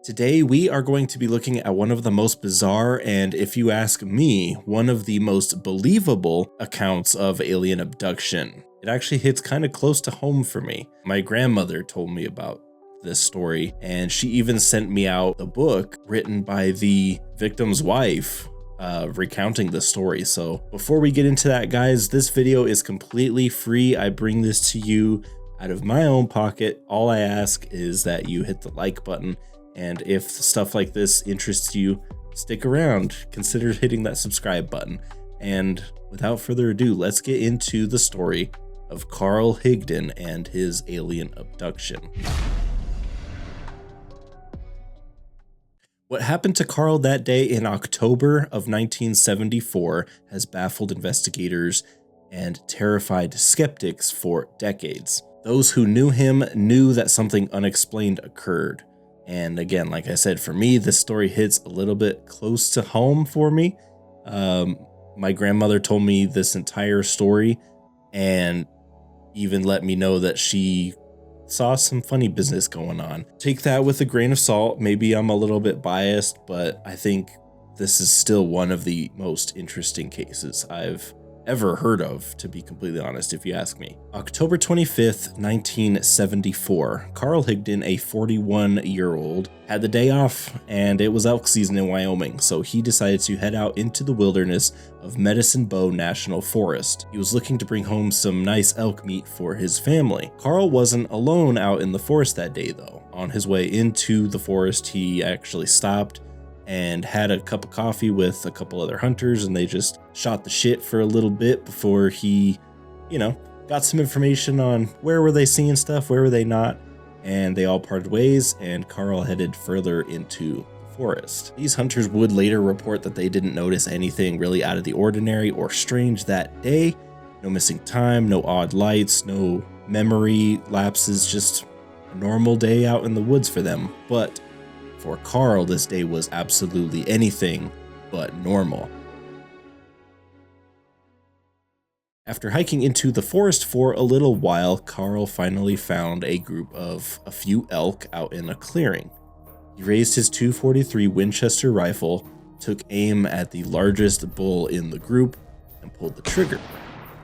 Today, we are going to be looking at one of the most bizarre and, if you ask me, one of the most believable accounts of alien abduction. It actually hits kind of close to home for me. My grandmother told me about this story, and she even sent me out a book written by the victim's wife recounting the story. So before we get into that, guys, this video is completely free. I bring this to you out of my own pocket. All I ask is that you hit the like button. And if stuff like this interests you, stick around, consider hitting that subscribe button. And without further ado, let's get into the story of Carl Higdon and his alien abduction. What happened to Carl that day in October of 1974 has baffled investigators and terrified skeptics for decades. Those who knew him knew that something unexplained occurred. And again, like I said, for me, this story hits a little bit close to home for me. My grandmother told me this entire story and even let me know that she saw some funny business going on. Take that with a grain of salt. Maybe I'm a little bit biased, but I think this is still one of the most interesting cases I've ever heard of, to be completely honest, if you ask me. October 25th, 1974, Carl Higdon, a 41-year-old, had the day off and it was elk season in Wyoming, so he decided to head out into the wilderness of Medicine Bow National Forest. He was looking to bring home some nice elk meat for his family. Carl wasn't alone out in the forest that day though. On his way into the forest, he actually stopped and had a cup of coffee with a couple other hunters, and they just shot the shit for a little bit before he, got some information on where were they seeing stuff, where were they not, and they all parted ways, and Carl headed further into the forest. These hunters would later report that they didn't notice anything really out of the ordinary or strange that day. No missing time, no odd lights, no memory lapses, just a normal day out in the woods for them. But for Carl, this day was absolutely anything but normal. After hiking into the forest for a little while, Carl finally found a group of a few elk out in a clearing. He raised his .243 Winchester rifle, took aim at the largest bull in the group, and pulled the trigger.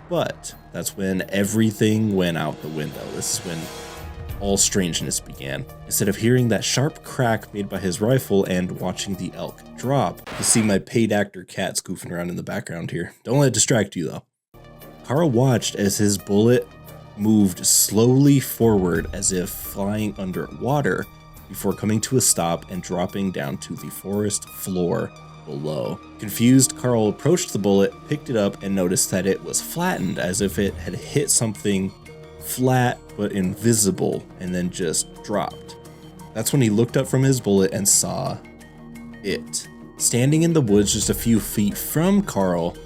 But that's when everything went out the window. This is when all strangeness began. Instead of hearing that sharp crack made by his rifle and watching the elk drop, you see my paid actor cat goofing around in the background here. Don't let it distract you though. Carl watched as his bullet moved slowly forward as if flying underwater before coming to a stop and dropping down to the forest floor below. Confused, Carl approached the bullet, picked it up, and noticed that it was flattened as if it had hit something flat but invisible and then just dropped. That's when he looked up from his bullet and saw it. Standing in the woods just a few feet from Carl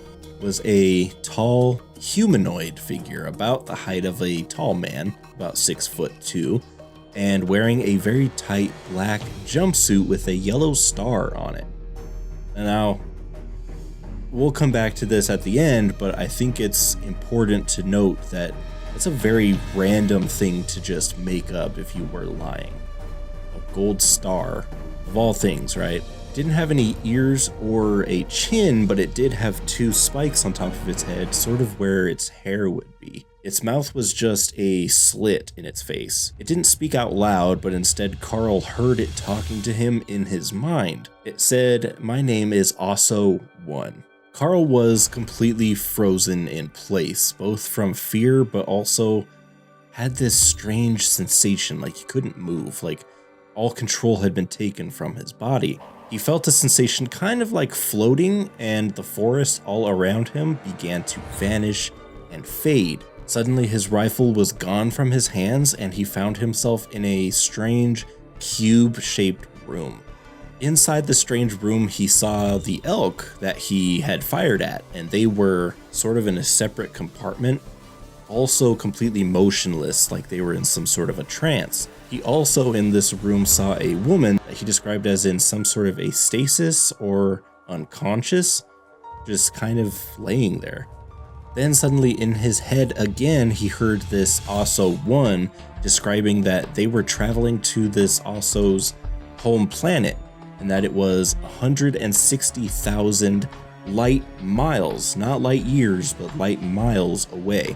was a tall humanoid figure about the height of a tall man, about 6'2", and wearing a very tight black jumpsuit with a yellow star on it. And now, we'll come back to this at the end, but I think it's important to note that it's a very random thing to just make up if you were lying. A gold star, of all things, right? Didn't have any ears or a chin, but it did have two spikes on top of its head, sort of where its hair would be. Its mouth was just a slit in its face. It didn't speak out loud, but instead Carl heard it talking to him in his mind. It said, "My name is Ausso One." Carl was completely frozen in place, both from fear, but also had this strange sensation like he couldn't move, like all control had been taken from his body. He felt a sensation kind of like floating, and the forest all around him began to vanish and fade. Suddenly his rifle was gone from his hands, and he found himself in a strange cube-shaped room. Inside the strange room, he saw the elk that he had fired at, and they were sort of in a separate compartment, also completely motionless, like they were in some sort of a trance. He also in this room saw a woman that he described as in some sort of a stasis or unconscious, just kind of laying there. Then suddenly in his head again, he heard this Ausso One describing that they were traveling to this Ausso's home planet, and that it was 160,000 light miles, not light years, but light miles away.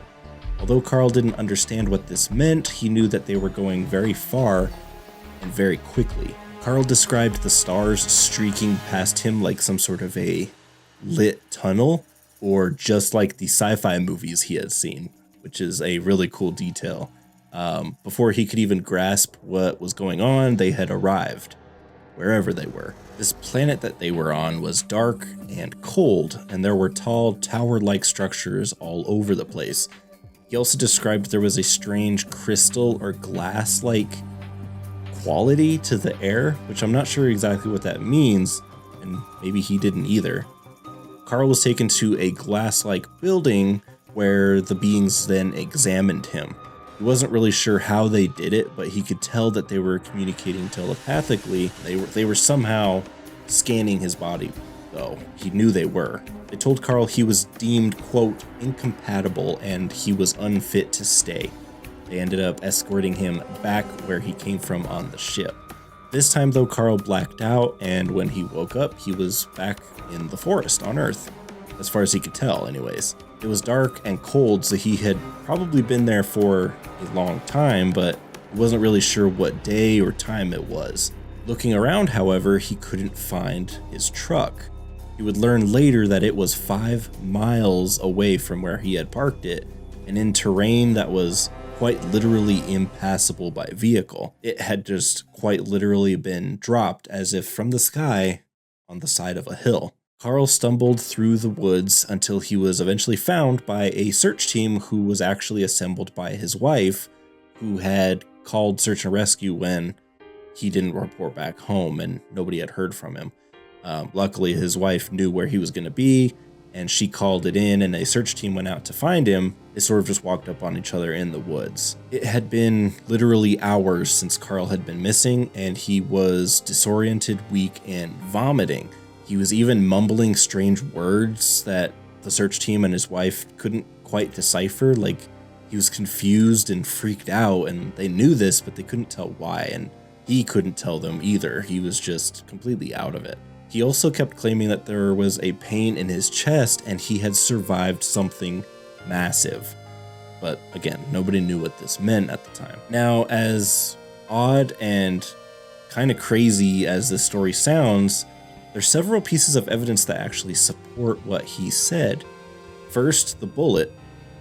Although Carl didn't understand what this meant, he knew that they were going very far and very quickly. Carl described the stars streaking past him like some sort of a lit tunnel, or just like the sci-fi movies he had seen, which is a really cool detail. Before he could even grasp what was going on, they had arrived, wherever they were. This planet that they were on was dark and cold, and there were tall, tower-like structures all over the place. He also described there was a strange crystal or glass-like quality to the air, which I'm not sure exactly what that means, and maybe he didn't either. Carl was taken to a glass-like building where the beings then examined him. He wasn't really sure how they did it, but he could tell that they were communicating telepathically. They were somehow scanning his body, though. He knew they were. They told Carl he was deemed, quote, incompatible and he was unfit to stay. They ended up escorting him back where he came from on the ship. This time, though, Carl blacked out, and when he woke up, he was back in the forest on Earth, as far as he could tell, anyways. It was dark and cold, so he had probably been there for a long time, but he wasn't really sure what day or time it was. Looking around, however, he couldn't find his truck. He would learn later that it was 5 miles away from where he had parked it, and in terrain that was quite literally impassable by vehicle. It had just quite literally been dropped as if from the sky on the side of a hill. Carl stumbled through the woods until he was eventually found by a search team who was actually assembled by his wife, who had called search and rescue when he didn't report back home and nobody had heard from him. Luckily, his wife knew where he was going to be, and she called it in, and a search team went out to find him. They sort of just walked up on each other in the woods. It had been literally hours since Carl had been missing, and he was disoriented, weak, and vomiting. He was even mumbling strange words that the search team and his wife couldn't quite decipher. Like, he was confused and freaked out, and they knew this, but they couldn't tell why, and he couldn't tell them either. He was just completely out of it. He also kept claiming that there was a pain in his chest and he had survived something massive. But again, nobody knew what this meant at the time. Now, as odd and kind of crazy as this story sounds, there's several pieces of evidence that actually support what he said. First, the bullet,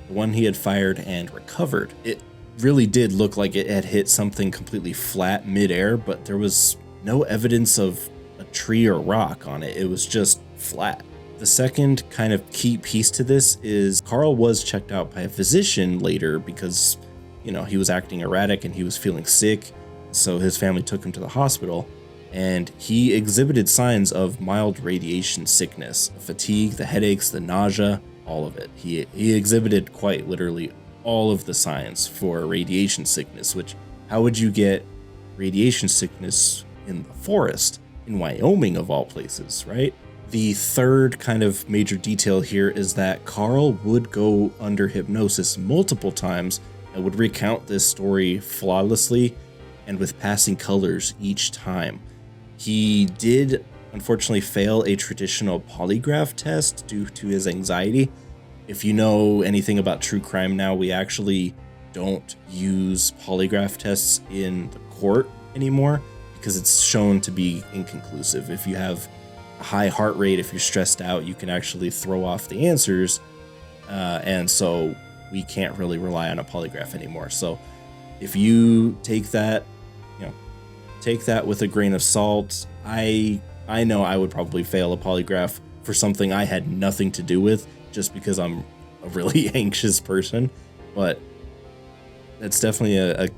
the one he had fired and recovered. It really did look like it had hit something completely flat midair, but there was no evidence of a tree or rock on it. It was just flat. The second kind of key piece to this is Carl was checked out by a physician later because, he was acting erratic and he was feeling sick. So his family took him to the hospital, and he exhibited signs of mild radiation sickness, the fatigue, the headaches, the nausea, all of it. He exhibited quite literally all of the signs for radiation sickness, which how would you get radiation sickness in the forest? In Wyoming, of all places, right? The third kind of major detail here is that Carl would go under hypnosis multiple times and would recount this story flawlessly and with passing colors each time. He did unfortunately fail a traditional polygraph test due to his anxiety. If you know anything about true crime now, we actually don't use polygraph tests in the court anymore, because it's shown to be inconclusive. If you have a high heart rate, if you're stressed out, you can actually throw off the answers. And so we can't really rely on a polygraph anymore. So if you take that with a grain of salt. I know I would probably fail a polygraph for something I had nothing to do with, just because I'm a really anxious person. But that's definitely a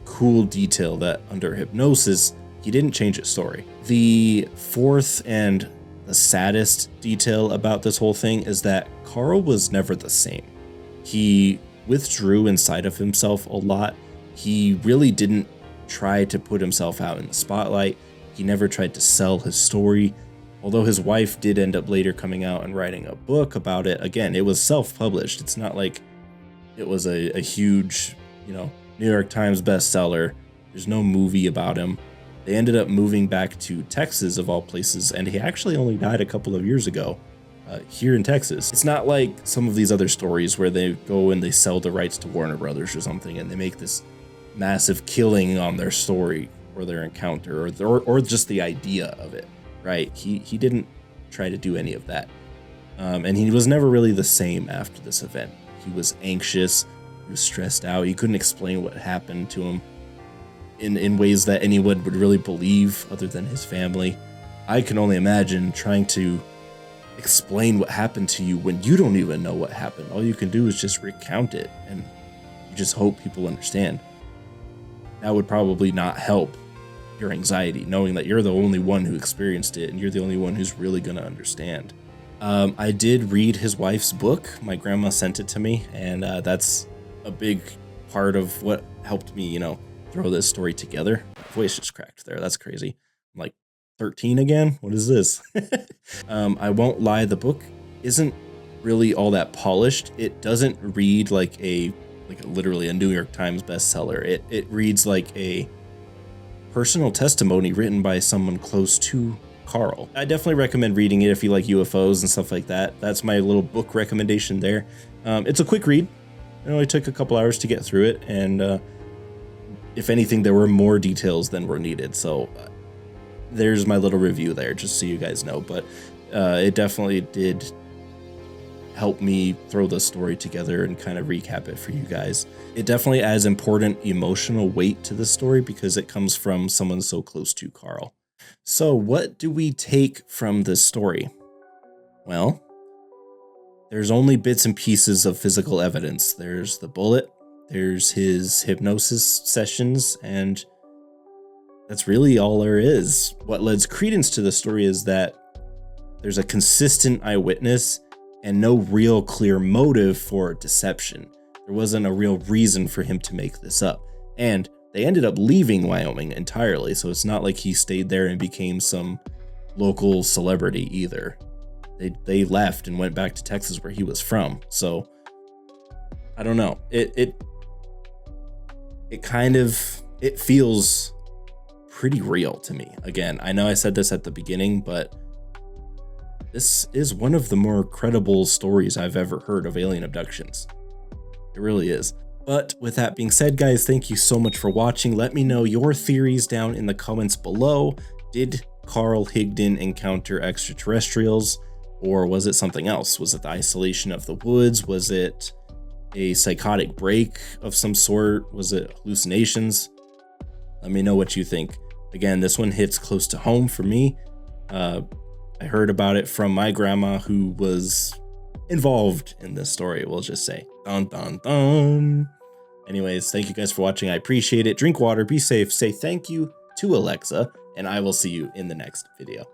cool detail that under hypnosis, he didn't change his story. The fourth and the saddest detail about this whole thing is that Carl was never the same. He withdrew inside of himself a lot. He really didn't try to put himself out in the spotlight. He never tried to sell his story. Although his wife did end up later coming out and writing a book about it. Again, it was self-published. It's not like it was a huge, New York Times bestseller. There's no movie about him. They ended up moving back to Texas, of all places, and he actually only died a couple of years ago here in Texas. It's not like some of these other stories where they go and they sell the rights to Warner Brothers or something, and they make this massive killing on their story or their encounter or just the idea of it, right? He didn't try to do any of that. And he was never really the same after this event. He was anxious, he was stressed out, he couldn't explain what happened to him in ways that anyone would really believe other than his family. I can only imagine trying to explain what happened to you when you don't even know what happened. All you can do is just recount it, and you just hope people understand. That would probably not help your anxiety, knowing that you're the only one who experienced it and you're the only one who's really going to understand. I did read his wife's book. My grandma sent it to me, and that's a big part of what helped me, throw this story together. My voice just cracked there. That's crazy. I'm like 13 again? What is this? I won't lie, the book isn't really all that polished. It doesn't read like literally a New York Times bestseller. It reads like a personal testimony written by someone close to Carl. I definitely recommend reading it if you like UFOs and stuff like that. That's my little book recommendation there. It's a quick read. It only took a couple hours to get through it, and if anything, there were more details than were needed. So there's my little review there, just so you guys know. But it definitely did help me throw the story together and kind of recap it for you guys. It definitely adds important emotional weight to the story because it comes from someone so close to Carl. So what do we take from this story? Well, there's only bits and pieces of physical evidence. There's the bullet, there's his hypnosis sessions, and that's really all there is. What lends credence to the story is that there's a consistent eyewitness and no real clear motive for deception. There wasn't a real reason for him to make this up. And they ended up leaving Wyoming entirely, so it's not like he stayed there and became some local celebrity either. They left and went back to Texas where he was from. So I don't know. It feels pretty real to me. Again, I know I said this at the beginning, but this is one of the more credible stories I've ever heard of alien abductions. It really is. But with that being said, guys, thank you so much for watching. Let me know your theories down in the comments below. Did Carl Higdon encounter extraterrestrials, or was it something else? Was it the isolation of the woods? Was it a psychotic break of some sort? Was it hallucinations? Let me know what you think. Again, this one hits close to home for me. I heard about it from my grandma, who was involved in this story, we'll just say. Dun, dun, dun. Anyways, thank you guys for watching. I appreciate it. Drink water, be safe, say thank you to Alexa, and I will see you in the next video.